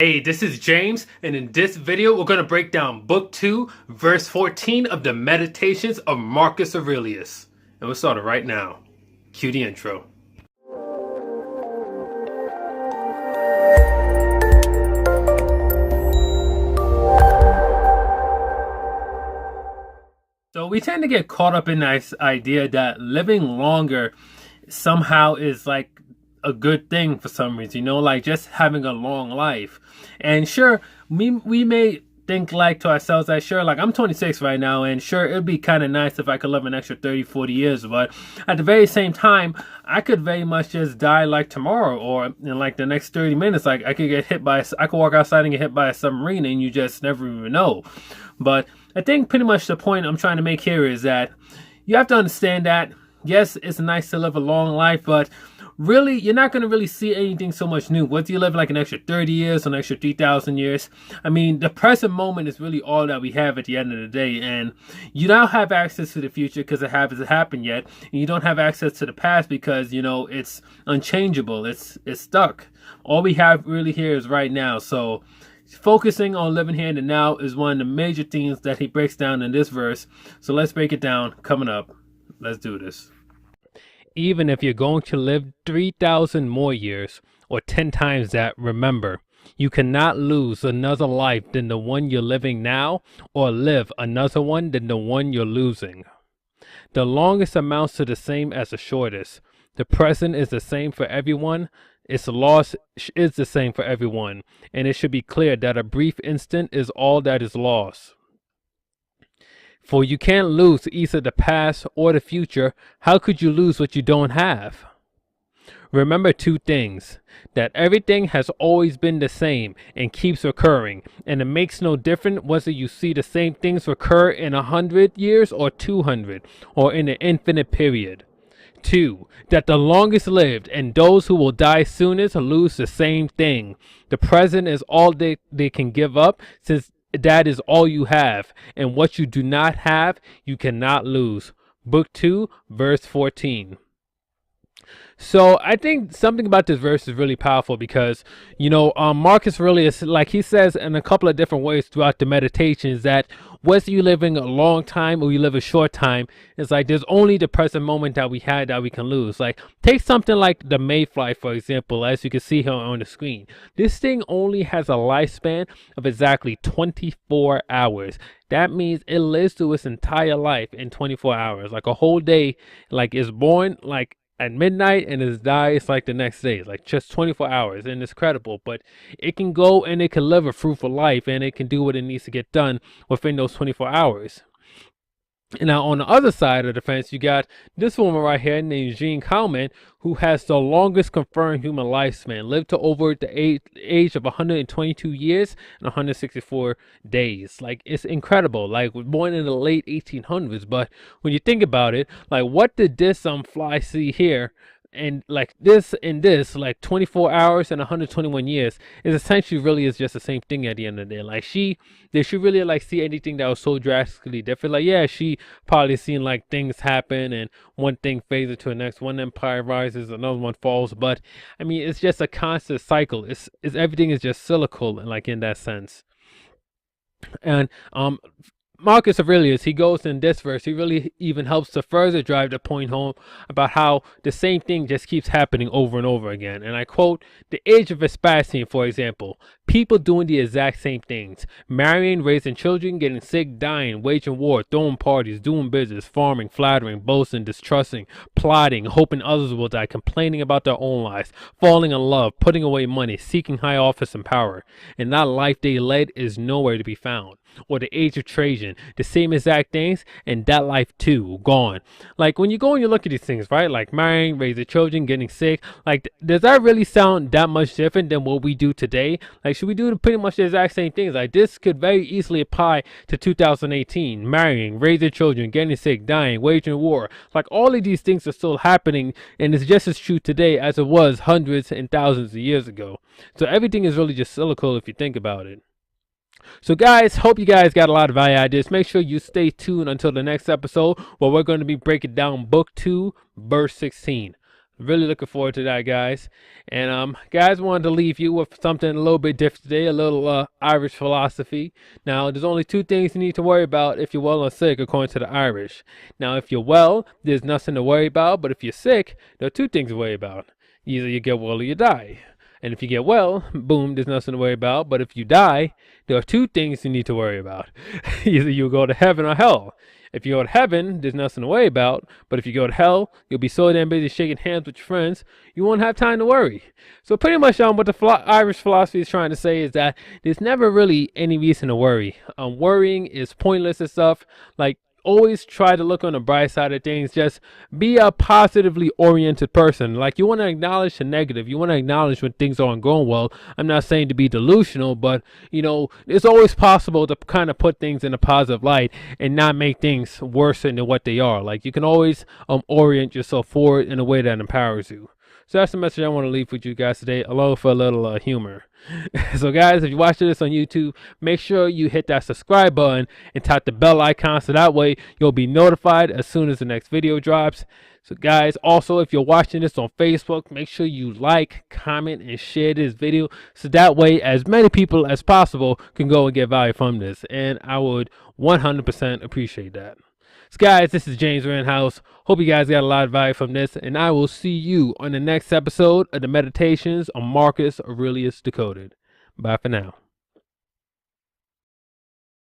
Hey, this is James, and in this video, we're going to break down Book 2, verse 14 of the Meditations of Marcus Aurelius. And we'll start it right now. Cue the intro. So we tend to get caught up in this idea that living longer somehow is like a good thing for some reason, like just having a long life. And sure, we may think like to ourselves that sure, like I'm 26 right now, and sure, it'd be kind of nice if I could live an extra 30-40 years, but at the very same time, I could very much just die like tomorrow, or in like the next 30 minutes. Like I could walk outside and get hit by a submarine, and you just never even know. But I think pretty much the point I'm trying to make here is that you have to understand that yes, it's nice to live a long life, but really, you're not going to really see anything so much new. Whether you live like an extra 30 years or an extra 3,000 years, I mean, the present moment is really all that we have at the end of the day. And you don't have access to the future because it hasn't happened yet. And you don't have access to the past because, it's unchangeable. It's stuck. All we have really here is right now. So focusing on living here and now is one of the major themes that he breaks down in this verse. So let's break it down. Coming up. Let's do this. Even if you're going to live 3,000 more years or 10 times that, remember, you cannot lose another life than the one you're living now, or live another one than the one you're losing. The longest amounts to the same as the shortest. The present is the same for everyone. Its loss is the same for everyone. And it should be clear that a brief instant is all that is lost. For you can't lose either the past or the future. How could you lose what you don't have? Remember two things: that everything has always been the same and keeps recurring, and it makes no difference whether you see the same things recur in 100 years or 200 or in an infinite period. 2. That the longest lived and those who will die soonest lose the same thing. The present is all they can give up, since that is all you have, and what you do not have, you cannot lose. Book 2, verse 14. So I think something about this verse is really powerful because, Marcus Aurelius, like he says in a couple of different ways throughout the meditations, that whether you're living a long time or you live a short time, it's like there's only the present moment that we had that we can lose. Like take something like the Mayfly, for example, as you can see here on the screen. This thing only has a lifespan of exactly 24 hours. That means it lives through its entire life in 24 hours. Like a whole day, like is born like at midnight and it dies like the next day. It's like just 24 hours, and it's credible, but it can go and it can live a fruitful life, and it can do what it needs to get done within those 24 hours. And now on the other side of the fence, you got this woman right here named Jean Kalman, who has the longest confirmed human lifespan, lived to over the age of 122 years and 164 days. Like, it's incredible. Like, born in the late 1800s. But when you think about it, like, what did this fly see here? And like this and this, like 24 hours and 121 years, is essentially really is just the same thing at the end of the day. Like did she really like see anything that was so drastically different? Like, yeah, she probably seen like things happen and one thing fades into the next, one empire rises, another one falls. But I mean, it's just a constant cycle. It's everything is just cyclical, like in that sense. And Marcus Aurelius, he goes in this verse, he really even helps to further drive the point home about how the same thing just keeps happening over and over again. And I quote, "The age of Vespasian, for example, people doing the exact same things: marrying, raising children, getting sick, dying, waging war, throwing parties, doing business, farming, flattering, boasting, distrusting, plotting, hoping others will die, complaining about their own lives, falling in love, putting away money, seeking high office and power. And that life they led is nowhere to be found." Or the age of Trajan, the same exact things, and that life too, gone. Like when you go and you look at these things, right? Like marrying, raising children, getting sick. Like, does that really sound that much different than what we do today? Like, should we do pretty much the exact same things? Like, this could very easily apply to 2018. Marrying, raising children, getting sick, dying, waging war. Like, all of these things are still happening, and it's just as true today as it was hundreds and thousands of years ago. So everything is really just cyclical if you think about it. So guys, hope you guys got a lot of value out of this. Make sure you stay tuned until the next episode where we're going to be breaking down Book 2, verse 16. Really looking forward to that, guys. And guys, wanted to leave you with something a little bit different today, a little Irish philosophy. Now, there's only two things you need to worry about if you're well or sick, according to the Irish. Now, if you're well, there's nothing to worry about. But if you're sick, there are two things to worry about. Either you get well or you die. And if you get well, boom, there's nothing to worry about. But if you die, there are two things you need to worry about. Either you go to heaven or hell. If you go to heaven, there's nothing to worry about. But if you go to hell, you'll be so damn busy shaking hands with your friends, you won't have time to worry. So pretty much what the Irish philosophy is trying to say is that there's never really any reason to worry. Worrying is pointless and stuff. Like, always try to look on the bright side of things. Just be a positively oriented person. Like, you want to acknowledge the negative. You want to acknowledge when things aren't going well. I'm not saying to be delusional, but it's always possible to kind of put things in a positive light and not make things worse than what they are. Like, you can always orient yourself forward in a way that empowers you. So that's the message I want to leave with you guys today, along with a little humor. So guys, if you're watching this on YouTube, make sure you hit that subscribe button and tap the bell icon so that way you'll be notified as soon as the next video drops. So guys, also if you're watching this on Facebook, make sure you like, comment, and share this video so that way as many people as possible can go and get value from this. And I would 100% appreciate that. So guys, this is James Rittenhouse. Hope you guys got a lot of value from this, and I will see you on the next episode of the Meditations on Marcus Aurelius Decoded. Bye for now.